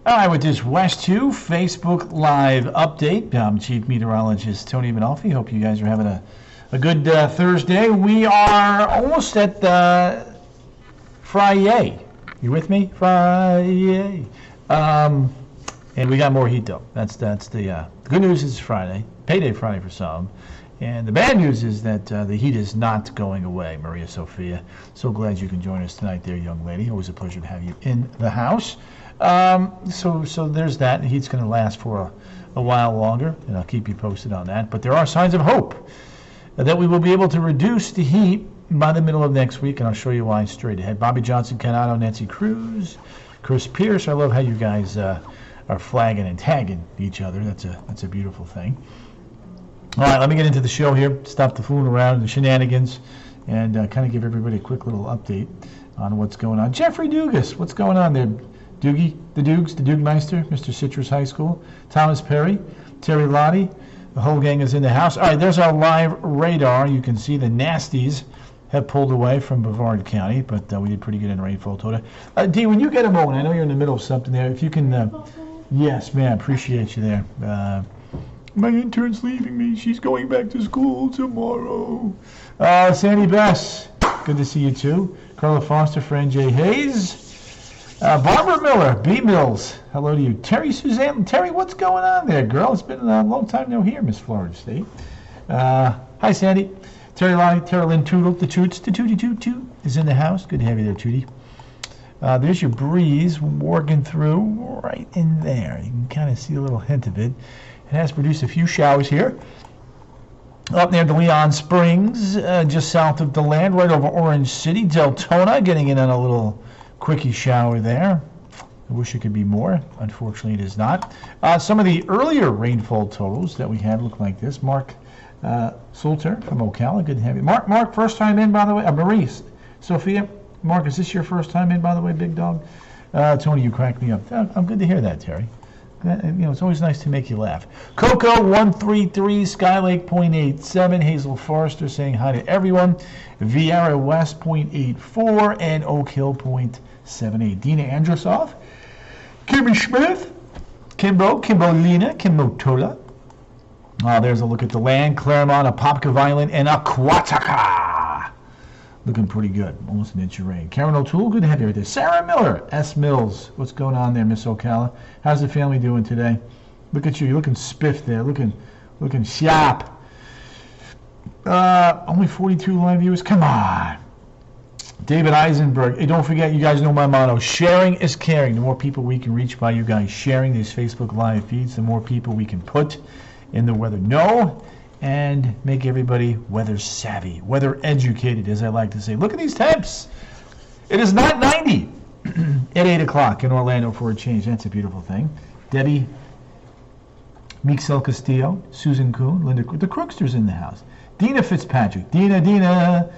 All right, with this West 2 Facebook Live update, I'm Chief Meteorologist Tony Manolfi. Hope you guys are having a good Thursday. We are almost at Friday. You with me? Friday. And we got more heat, though. That's the good news is Friday, payday Friday for some. And the bad news is that the heat is not going away, Maria Sophia. So glad you can join us tonight there, young lady. Always a pleasure to have you in the house. So there's that. The heat's going to last for a while longer, and I'll keep you posted on that. But there are signs of hope that we will be able to reduce the heat by the middle of next week, and I'll show you why straight ahead. Bobby Johnson, Ken Otto, Nancy Cruz, Chris Pierce. I love how you guys are flagging and tagging each other. That's a beautiful thing. All right, let me get into the show here. Stop the fooling around, the shenanigans, and kind of give everybody a quick little update on what's going on. Jeffrey Dugas, what's going on there? Doogie, the Dugemeister, Mr. Citrus High School, Thomas Perry, Terry Lottie, the whole gang is in the house. All right, there's our live radar. You can see the nasties have pulled away from Brevard County, but we did pretty good in rainfall total. Dee, when you get a moment, I know you're in the middle of something there. If you can, yes, man, appreciate you there. My intern's leaving me. She's going back to school tomorrow. Sandy Bess, good to see you too. Carla Foster, Fran J. Hayes. Barbara Miller, B. Mills, hello to you. Terry Suzanne, Terry, what's going on there, girl? It's been a long time no here, Miss Florida State. Hi, Sandy. Terry Lottie, Tara Lynn Tootle, the Toots, the Tootie Toot Toot is in the house. Good to have you there, Tootie. There's your breeze working through right in there. You can kind of see a little hint of it. It has produced a few showers here. Up near the Leon Springs, just south of DeLand, right over Orange City. Deltona getting in on a little quickie shower there. I wish it could be more. Unfortunately, it is not. Some of the earlier rainfall totals that we had look like this. Mark Salter from Ocala. Good to have you. Mark, first time in, by the way. Maurice, Sophia. Mark, is this your first time in, by the way, big dog? Tony, you cracked me up. I'm good to hear that, Terry. It's always nice to make you laugh. Coco 133, Skylake 0.87, Hazel Forrester saying hi to everyone. Vieira West 0.84 and Oak Hill 0.78. Dina Androsoff, Kimmy Smith, Kimbolina, Kimbotola. There's a look at the land. Claremont, Apopka Violent, and Aquataca. Looking pretty good. Almost an inch of rain. Karen O'Toole, good to have you right there. Sarah Miller, S. Mills. What's going on there, Miss Ocala? How's the family doing today? Look at you. You're looking spiffed there. Looking sharp. Only 42 live viewers. Come on. David Eisenberg. Hey, don't forget, you guys know my motto. Sharing is caring. The more people we can reach by you guys sharing these Facebook Live feeds, the more people we can put in the weather know and make everybody weather savvy, weather educated, as I like to say. Look at these temps. It is not 90 at 8 o'clock in Orlando for a change. That's a beautiful thing. Debbie, Mixel Castillo, Susan Kuhn, Linda, the Crooksters in the house. Dina Fitzpatrick, Dina,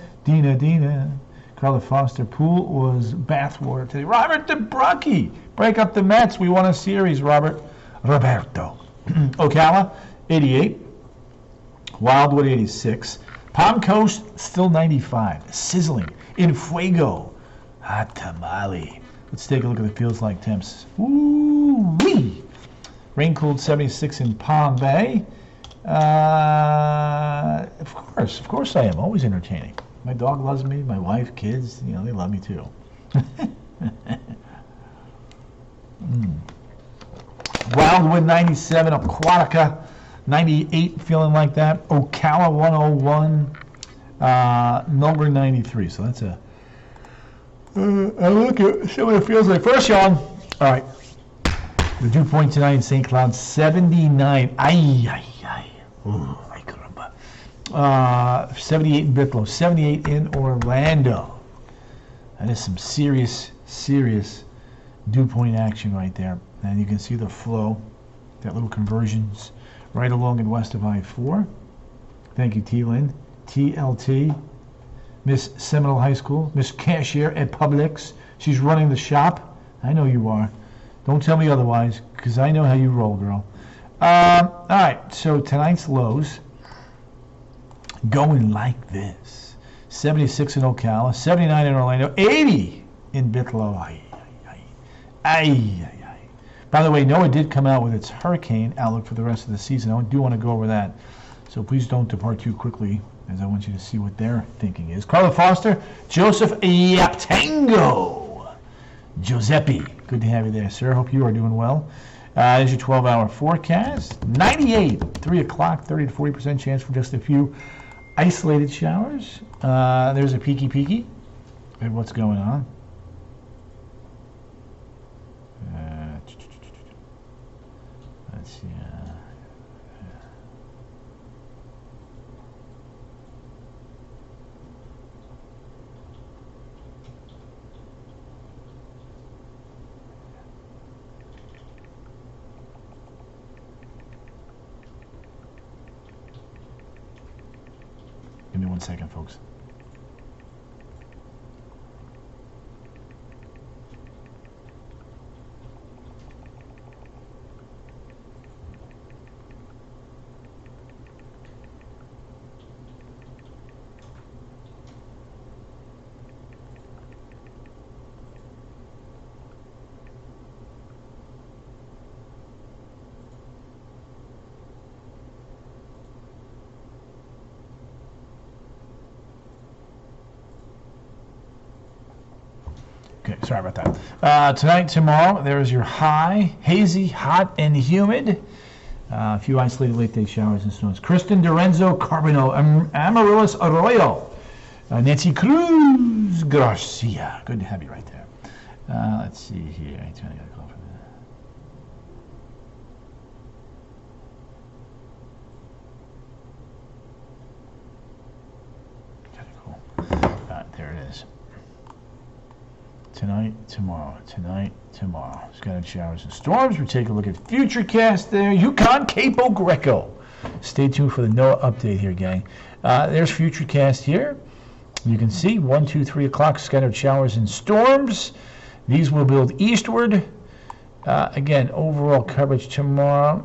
Carla Foster. Pool was bathwater today. Robert DeBrucki, break up the Mets. We won a series, Roberto. Ocala, 88. Wildwood 86, Palm Coast still 95, sizzling. In Fuego, hot tamale. Let's take a look at the feels like temps. Ooh wee! Rain cooled 76 in Palm Bay. Of course I am. Always entertaining. My dog loves me. My wife, kids, they love me too. Wildwood 97, Aquatica 98, feeling like that. Ocala 101, Melbourne 93. So that's I look at see what it feels like. First, y'all. All right. The dew point tonight in St. Cloud, 79. Ay. Ooh, ay caramba. 78 in Bithlo, 78 in Orlando. That is some serious dew point action right there. And you can see the flow, that little conversions right along and west of I-4. Thank you, T-Lynn. TLT, Miss Seminole High School, Miss Cashier at Publix. She's running the shop. I know you are. Don't tell me otherwise, because I know how you roll, girl. All right, so tonight's lows going like this. 76 in Ocala, 79 in Orlando, 80 in Bithlo. Ay. By the way, NOAA did come out with its hurricane outlook for the rest of the season. I do want to go over that. So please don't depart too quickly, as I want you to see what their thinking is. Carla Foster, Joseph Yaptango. Giuseppe, good to have you there, sir. Hope you are doing well. There's your 12-hour forecast. 98, 3 o'clock, 30 to 40% chance for just a few isolated showers. There's a peeky at what's going on. Let's see. Give me 1 second, folks. Okay, sorry about that. Tonight, tomorrow, there's your high, hazy, hot, and humid. A few isolated late-day showers and snows. Kristen Dorenzo Carbino, Amaryllis Arroyo, Nancy Cruz Garcia. Good to have you right there. Let's see here. I'm trying to get a call from that. Okay, cool. There it is. Tonight, tomorrow. Scattered showers and storms. We take a look at Futurecast there. Yukon, Capo Greco. Stay tuned for the NOAA update here, gang. There's Futurecast here. You can see 1, 2, 3 o'clock scattered showers and storms. These will build eastward. Again, overall coverage tomorrow,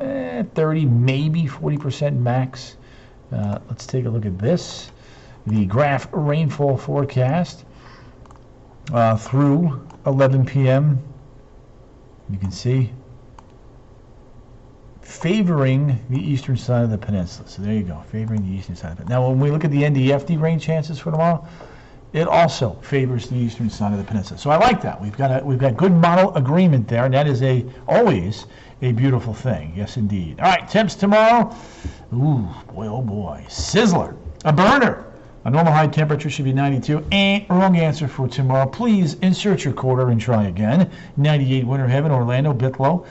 30, maybe 40% max. Let's take a look at this. The graph rainfall forecast. Through 11 p.m. You can see favoring the eastern side of the peninsula. So there you go, favoring the eastern side of it. Now, when we look at the NDFD rain chances for tomorrow, it also favors the eastern side of the peninsula. So I like that. We've got good model agreement there, and that is always a beautiful thing. Yes, indeed. All right, temps tomorrow. Ooh, boy, oh boy, sizzler, a burner. A normal high temperature should be 92. Wrong answer for tomorrow. Please insert your quarter and try again. 98 Winter Heaven, Orlando, Bithlo,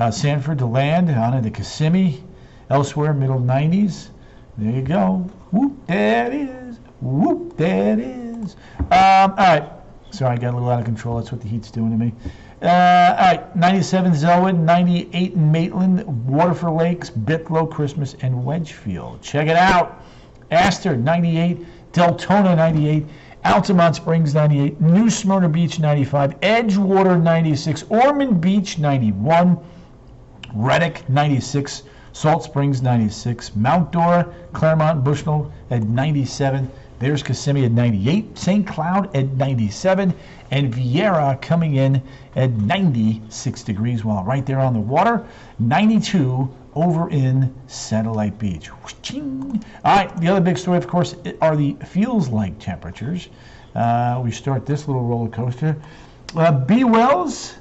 Sanford, DeLand, on into Kissimmee. Elsewhere, middle 90s. There you go. Whoop, there it is. Whoop, there it is. All right. Sorry, I got a little out of control. That's what the heat's doing to me. All right. 97 Zelwood, 98 in Maitland, Waterford Lakes, Bithlo, Christmas, and Wedgefield. Check it out. Astor, 98. Deltona 98, Altamont Springs 98, New Smyrna Beach 95, Edgewater 96, Ormond Beach 91, Reddick 96, Salt Springs 96, Mount Dora, Claremont, Bushnell at 97. There's Kissimmee at 98, St. Cloud at 97, and Vieira coming in at 96 degrees while right there on the water, 92 over in Satellite Beach. All right, the other big story, of course, are the feels-like temperatures. We start this little roller coaster. B. Wells,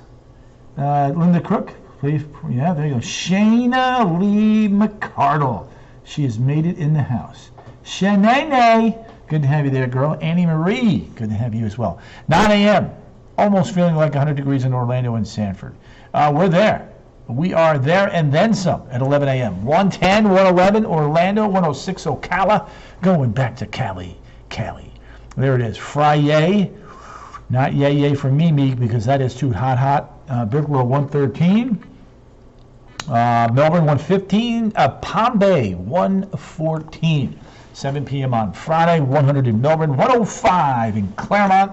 Linda Crook, please, yeah, there you go. Shayna Lee McCardle, she has made it in the house. Shanae, good to have you there, girl. Annie Marie, good to have you as well. 9 a.m., almost feeling like 100 degrees in Orlando and Sanford. We're there. We are there and then some at 11 a.m. 110, 111, Orlando, 106, Ocala, going back to Cali. There it is. Friday, not yay for me, because that is too hot. Bridgeville, 113. Melbourne, 115. Palm Bay, 114. 7 p.m. on Friday, 100 in Melbourne, 105 in Claremont.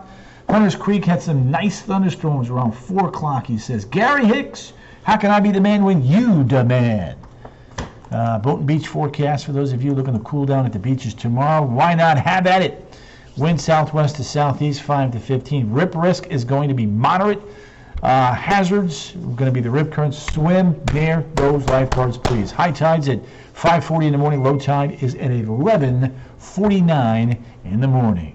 Hunters Creek had some nice thunderstorms around 4 o'clock, he says. Gary Hicks, how can I be the man when you demand? Boynton Beach forecast for those of you looking to cool down at the beaches tomorrow. Why not? Have at it. Wind southwest to southeast, 5 to 15. Rip risk is going to be moderate. Hazards, going to be the rip currents. Swim near those lifeguards, please. High tide's at 5:40 in the morning. Low tide is at 11:49 in the morning.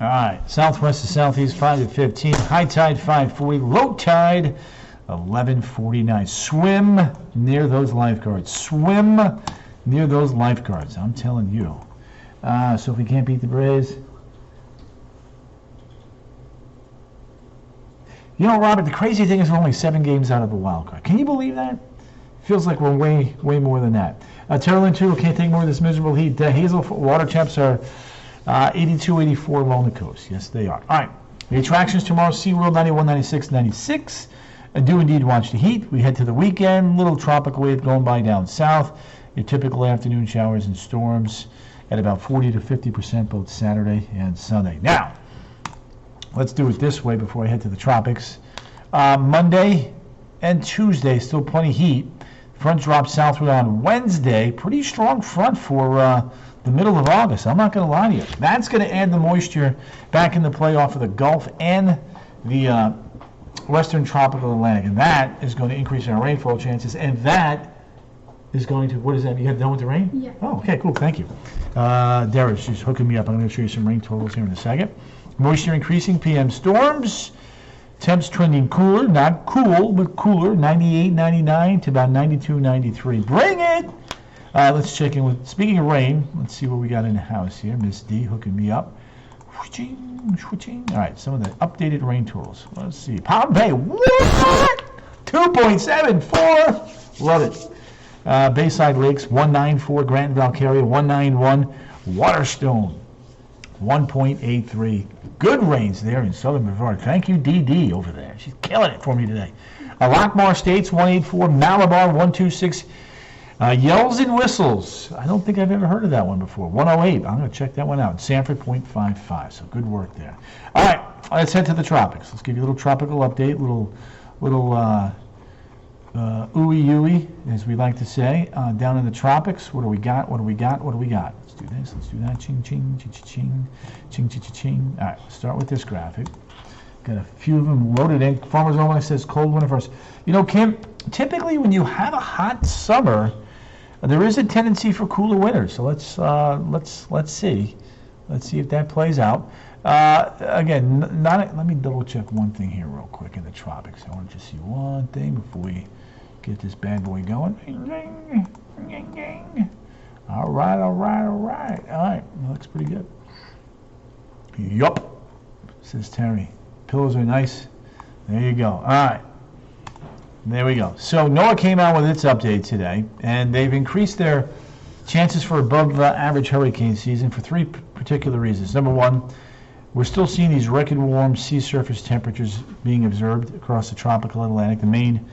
All right, southwest to southeast 5 to 15, high tide 5:40, low tide 11:49. Swim near those lifeguards. Swim near those lifeguards. I'm telling you. So if we can't beat the Braves. You know, Robert, the crazy thing is we're only 7 games out of the wild card. Can you believe that? Feels like we're way more than that. Turlin, too, can't take more of this miserable heat. Hazel water temps are 82, 84 along the coast. Yes, they are. All right. The attractions tomorrow, SeaWorld 91, 96, 96. Do indeed watch the heat. We head to the weekend. Little tropical wave going by down south. Your typical afternoon showers and storms at about 40 to 50% both Saturday and Sunday. Now, let's do it this way before I head to the tropics. Monday and Tuesday, still plenty of heat. Front drops southward on Wednesday. Pretty strong front for the middle of August. I'm not going to lie to you. That's going to add the moisture back in the play off of the Gulf and the western tropical Atlantic. And that is going to increase our rainfall chances. And that is going to, what is that? You have done with the rain? Yeah. Oh, okay, cool. Thank you. Dara's just hooking me up. I'm going to show you some rain totals here in a second. Moisture increasing, PM storms. Temps trending cooler, not cool, but cooler. 98, 99 to about 92, 93. Bring it! Let's check in with, speaking of rain, let's see what we got in the house here. Miss D hooking me up. Switching. All right, some of the updated rain totals. Let's see. Pompeii, what? 2.74. Love it. Bayside Lakes, 194. Grant and Valkyria, 191. Waterstone, 1.83. Good rains there in southern Brevard. Thank you, DD, over there. She's killing it for me today. Lockmar Estates, 184. Malabar, 126. Yells and Whistles. I don't think I've ever heard of that one before. 108. I'm going to check that one out. Sanford, 0.55. So good work there. All right, let's head to the tropics. Let's give you a little tropical update, little ooey-ooey, as we like to say. Down in the tropics, what do we got? Let's do this. Let's do that. Ching, ching, ching, ching, ching, ching, ching, ching. All right, let's start with this graphic. Got a few of them loaded in. Farmer's Almanac says cold winter first. You know, Kim, typically when you have a hot summer, there is a tendency for cooler winters. So let's see if that plays out. Again, let me double check one thing here real quick in the tropics. I want to just see one thing before we get this bad boy going. All right. Looks pretty good. Yup, says Terry. Pillows are nice. There you go. All right. There we go. So NOAA came out with its update today, and they've increased their chances for above average hurricane season for 3 particular reasons. Number one, we're still seeing these record warm sea surface temperatures being observed across the tropical Atlantic, the main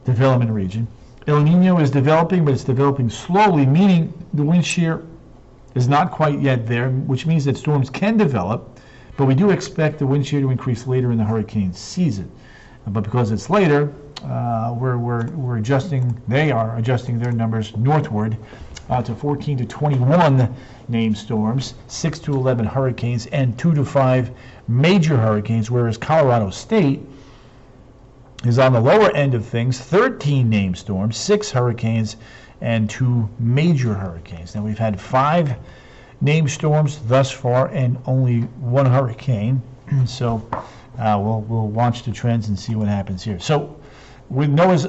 development region. El Nino is developing, but it's developing slowly, meaning the wind shear is not quite yet there, which means that storms can develop, but we do expect the wind shear to increase later in the hurricane season. But because it's later, we're adjusting. They are adjusting their numbers northward to 14 to 21 named storms, 6 to 11 hurricanes, and 2 to 5 major hurricanes. Whereas Colorado State is on the lower end of things, 13 named storms, 6 hurricanes, and 2 major hurricanes. Now we've had 5 named storms thus far and only 1 hurricane. So we'll watch the trends and see what happens here. So with NOAA's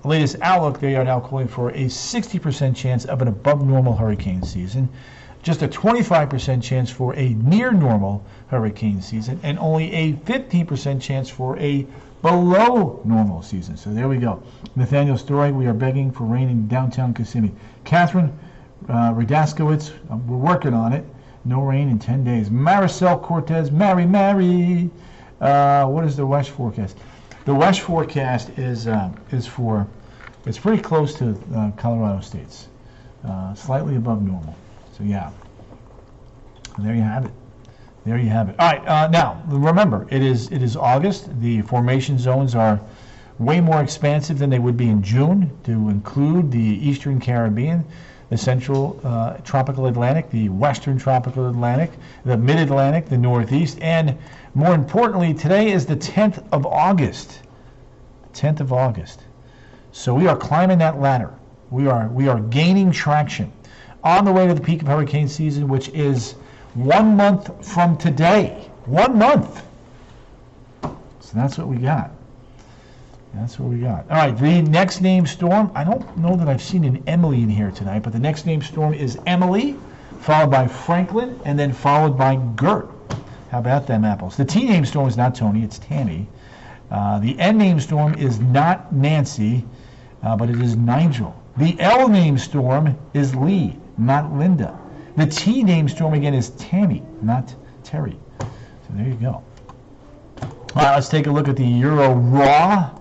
latest outlook, they are now calling for a 60% chance of an above normal hurricane season. just a 25% chance for a near normal hurricane season, and only a 15% chance for a below normal season. So there we go. Nathaniel Story, we are begging for rain in downtown Kissimmee. Catherine Radaskowitz, we're working on it. No rain in 10 days. Maricel Cortez, Mary. What is the WESH forecast? The WESH forecast is for, it's pretty close to Colorado states, slightly above normal. So yeah, there you have it. There you have it. All right, now remember, it is August. The formation zones are way more expansive than they would be in June, to include the Eastern Caribbean, the Central Tropical Atlantic, the Western Tropical Atlantic, the Mid-Atlantic, the Northeast, and more importantly, today is the 10th of August. 10th of August. So we are climbing that ladder. We are gaining traction on the way to the peak of hurricane season, which is 1 month from today. 1 month. So that's what we got. That's what we got. All right, the next named storm, I don't know that I've seen an Emily in here tonight, but the next named storm is Emily, followed by Franklin, and then followed by Gert. How about them apples? The T named storm is not Tony, it's Tammy. The N named storm is not Nancy, but it is Nigel. The L named storm is Lee, not Linda. The T named storm again is Tammy, not Terry. So there you go. All right, let's take a look at the Euro Raw.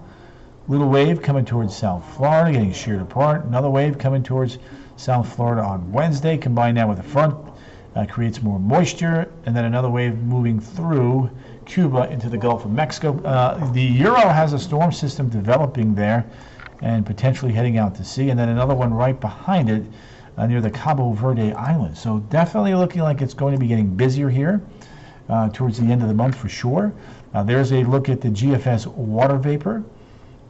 Little wave coming towards South Florida, getting sheared apart. Another wave coming towards South Florida on Wednesday. Combine that with the front, creates more moisture, and then another wave moving through Cuba into the Gulf of Mexico. The Euro has a storm system developing there and potentially heading out to sea, and then another one right behind it near the Cabo Verde Islands. So definitely looking like it's going to be getting busier here towards the end of the month for sure. There's a look at the GFS water vapor.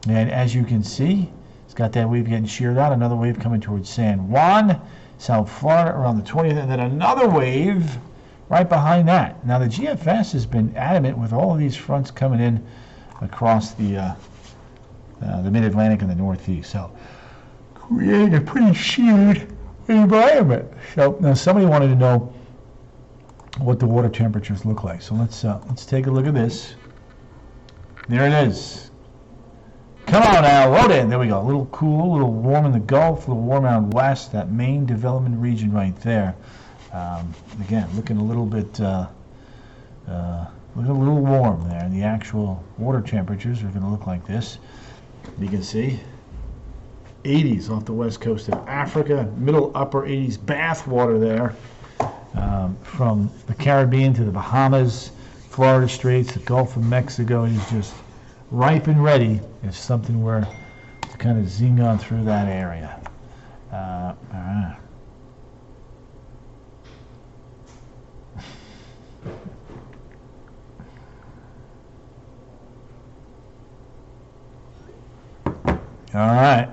And as you can see, it's got that wave getting sheared out, another wave coming towards San Juan, South Florida around the 20th, and then another wave right behind that. Now the GFS has been adamant with all of these fronts coming in across the Mid-Atlantic and the Northeast. So creating a pretty sheared environment. So now somebody wanted to know what the water temperatures look like. So let's take a look at this. There it is. Come on now, load in. There we go. A little cool, a little warm in the Gulf, a little warm out west, that main development region right there. Again, looking a little bit, looking a little warm there. And the actual water temperatures are going to look like this. You can see 80s off the west coast of Africa, middle upper 80s bath water there. From the Caribbean to the Bahamas, Florida Straits, the Gulf of Mexico is just ripe and ready. It's something where to kind of zing on through that area. All right.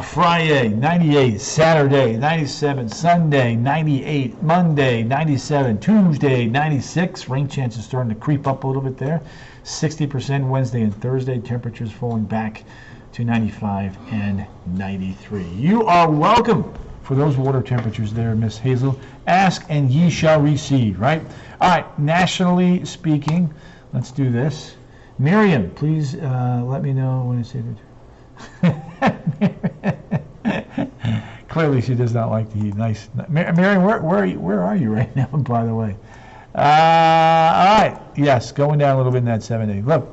Friday, 98. Saturday, 97. Sunday, 98. Monday, 97. Tuesday, 96. Rain chances starting to creep up a little bit there. 60% Wednesday and Thursday. Temperatures falling back to 95 and 93. You are welcome for those water temperatures there, Miss Hazel. Ask and ye shall receive, right? All right, nationally speaking, let's do this. Miriam, please let me know when it's Clearly she does not like the heat. Nice. Miriam, where are you right now, by the way? All right. Yes, going down a little bit in that 7 day. Look,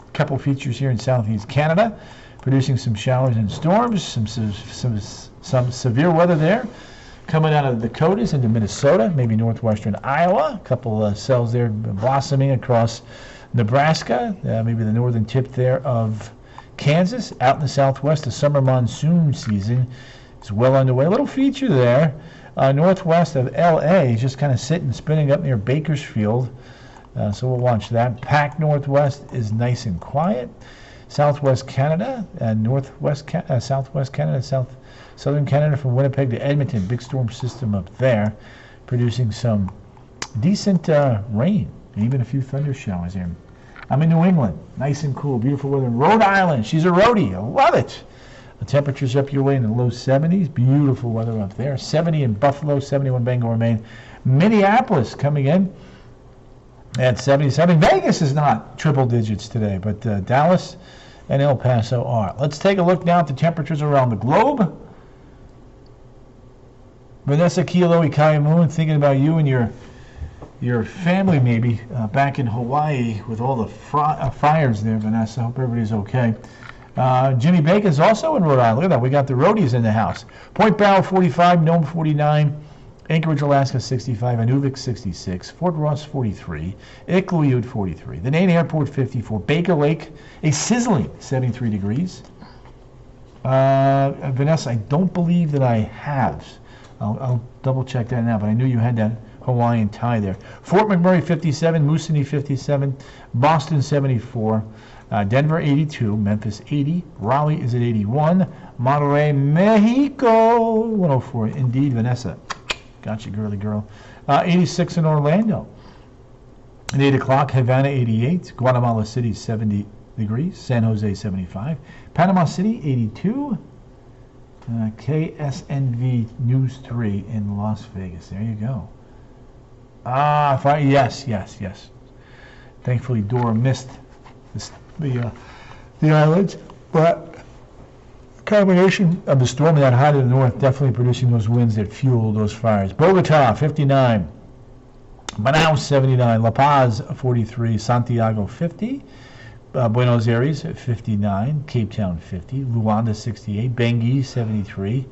a couple features here in southeast Canada, producing some showers and storms, some severe weather there. Coming out of the Dakotas into Minnesota, maybe northwestern Iowa. A couple cells there blossoming across Nebraska, maybe the northern tip there of Kansas. Out in the southwest, the summer monsoon season is well underway. A little feature there. Northwest of L.A. is just kind of sitting, spinning up near Bakersfield. So we'll watch that. Pac Northwest is nice and quiet. Southwest Canada and Southwest Canada, Southern Canada from Winnipeg to Edmonton. Big storm system up there, producing some decent rain, even a few thunder showers here. I'm in New England, nice and cool, beautiful weather in Rhode Island. She's a roadie, I love it. The temperatures up your way in the low 70s. Beautiful weather up there. 70 in Buffalo, 71 Bangor, Maine. Minneapolis coming in at 77. Vegas is not triple digits today, but Dallas and El Paso are. Let's take a look now at the temperatures around the globe. Vanessa Kialoi Kayamoon, thinking about you and your family maybe back in Hawaii with all the fires there, Vanessa. Hope everybody's okay. Jimmy Bacon's also in Rhode Island. Look at that. We got the roadies in the house. Point Barrow 45, Nome 49, Anchorage, Alaska 65, Inuvik 66, Fort Ross 43, Iqaluit 43, the Nain Airport 54, Baker Lake a sizzling 73 degrees. Vanessa, I don't believe that I have. I'll double check that now, but I knew you had that Hawaiian tie there. Fort McMurray 57, Moosonee 57, Boston 74, Denver 82, Memphis 80, Raleigh is at 81, Monterrey, Mexico 104. Indeed, Vanessa. Gotcha, girly girl. 86 in Orlando. At 8 o'clock, Havana 88, Guatemala City 70 degrees, San Jose 75, Panama City 82, KSNV News 3 in Las Vegas. There you go. Yes. Thankfully, Dora missed the islands, but the combination of the storm and that high to the north definitely producing those winds that fuel those fires. Bogota 59, Manaus 79, La Paz 43, Santiago 50, Buenos Aires 59, Cape Town 50, Luanda 68, Bangui 73,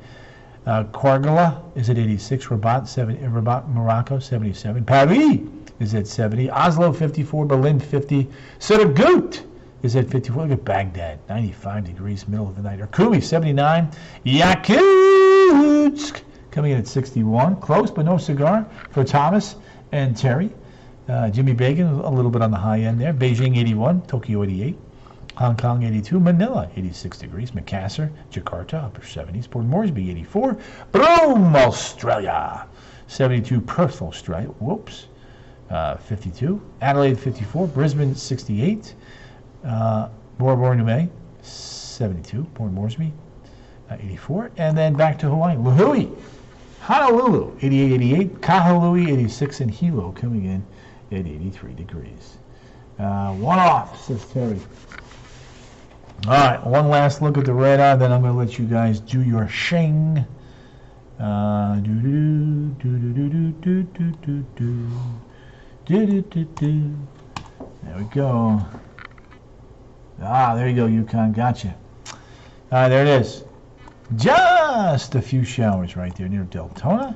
Quargala is at 86, Rabat, Morocco 77, Paris is at 70, Oslo 54, Berlin 50, Saragut is at 54. Look at Baghdad, 95 degrees, middle of the night. Kumi 79, Yakutsk coming in at 61, close but no cigar for Thomas and Terry. Jimmy Bacon a little bit on the high end there. Beijing 81, Tokyo 88, Hong Kong 82, Manila 86 degrees, Makassar, Jakarta upper 70s, Port Moresby 84, Broome, Australia 72, Perth, Australia, 52, Adelaide 54, Brisbane 68, Bora-Bora, 72, Port Moresby 84, and then back to Hawaii, Lihue, Honolulu 88, 88, Kahului 86, and Hilo coming in at 83 degrees. One off, says Terry. All right, one last look at the radar, then I'm going to let you guys do your shing. There we go. There you go, Yukon, gotcha. There it is. Just a few showers right there near Deltona.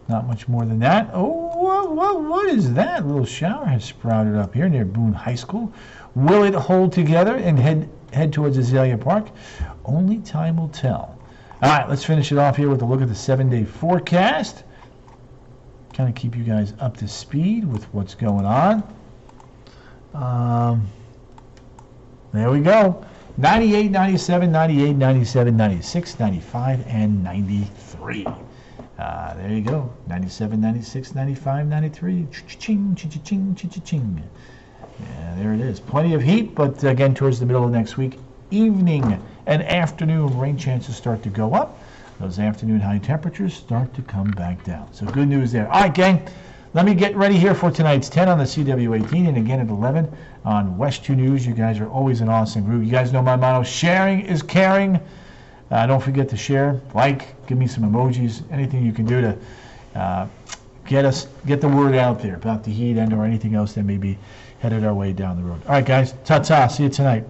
Not much more than that. What is that? A little shower has sprouted up here near Boone High School. Will it hold together and head towards Azalea Park? Only time will tell. All right, let's finish it off here with a look at the 7-day forecast. Kind of keep you guys up to speed with what's going on. There we go. 98, 97, 98, 97, 96, 95, and 93. There you go. 97, 96, 95, 93. Ching, ching, ching, ching, ching. Yeah, there it is. Plenty of heat, but again, towards the middle of next week, evening and afternoon rain chances start to go up. Those afternoon high temperatures start to come back down. So good news there. All right, gang, let me get ready here for tonight's 10 on the CW18 and again at 11 on West 2 News. You guys are always an awesome group. You guys know my motto, sharing is caring. Don't forget to share, like, give me some emojis, anything you can do to get the word out there about the heat and or anything else that may be headed our way down the road. All right, guys, ta-ta. See you tonight.